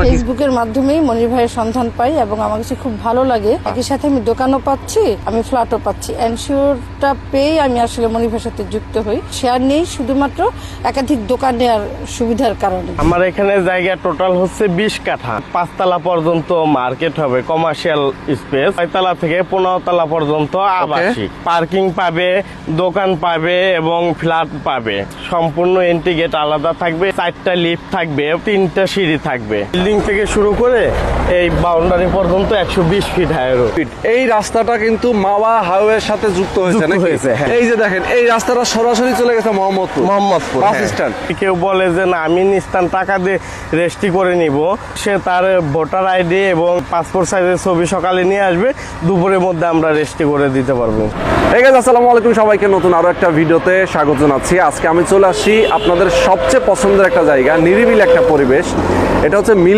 ফেসবুকের মাধ্যমেই মনির ভাইয়ের সন্ধান পাই এবং আমার কাছে খুব ভালো লাগে। একই সাথে আমি দোকানও পাচ্ছি, আমি ফ্ল্যাটও পাচ্ছি। এনশিওরটা পেয়ে আমি আসলে মনির ভাইয়ের সাথে যুক্ত হই। শেয়ার নেই শুধুমাত্র একাধিক দোকান নেওয়ার সুবিধার কারণে। আমার এখানে জায়গা টোটাল হচ্ছে 20 কাঠা। 5 তলা পর্যন্ত মার্কেট হবে, কমার্শিয়াল স্পেস। 6 তলা থেকে 15 তলা পর্যন্ত আবাসিক। পার্কিং পাবে, দোকান পাবে এবং ফ্ল্যাট পাবে। সম্পূর্ণ এন্ট্রি গেট আলাদা থাকবে, 4টা লিফট থাকবে, 3টা সিঁড়ি থাকবে। বিল্ডিং থেকে শুরু করে এই বাউন্ডারি পর্যন্ত 120 ফিট হাইয়ের। এই রাস্তাটা কিন্তু মাওয়া হাইওয়ের সাথে যুক্ত হয়েছে যুক্ত নাকি? হয়েছে, হ্যাঁ। এই যে দেখেন, এই রাস্তাটা সরাসরি চলে গেছে মোহাম্মদপুর বাস হ্যাঁ। স্ট্যান্ড। কেউ বলে যে না আমি নিস্তান টাকা দিয়ে রেজিস্ট্রি করে নিব, সে তার ভোটার আইডি এবং পাসপোর্ট সাইজের ছবি সকালে নিয়ে আসবে, দুপুরের মধ্যে আমরা রেজিস্ট্রি করে দিতে পারবো। এই গাইস, আসসালামু আলাইকুম, সবাইকে নতুন আরো একটা ভিডিওতে স্বাগত জানাচ্ছি। আজকে আমি চলে আসছি আপনাদের সবচেয়ে পছন্দের একটা জায়গা, নিরিবিলি একটা পরিবেশ। এটা হচ্ছে মিল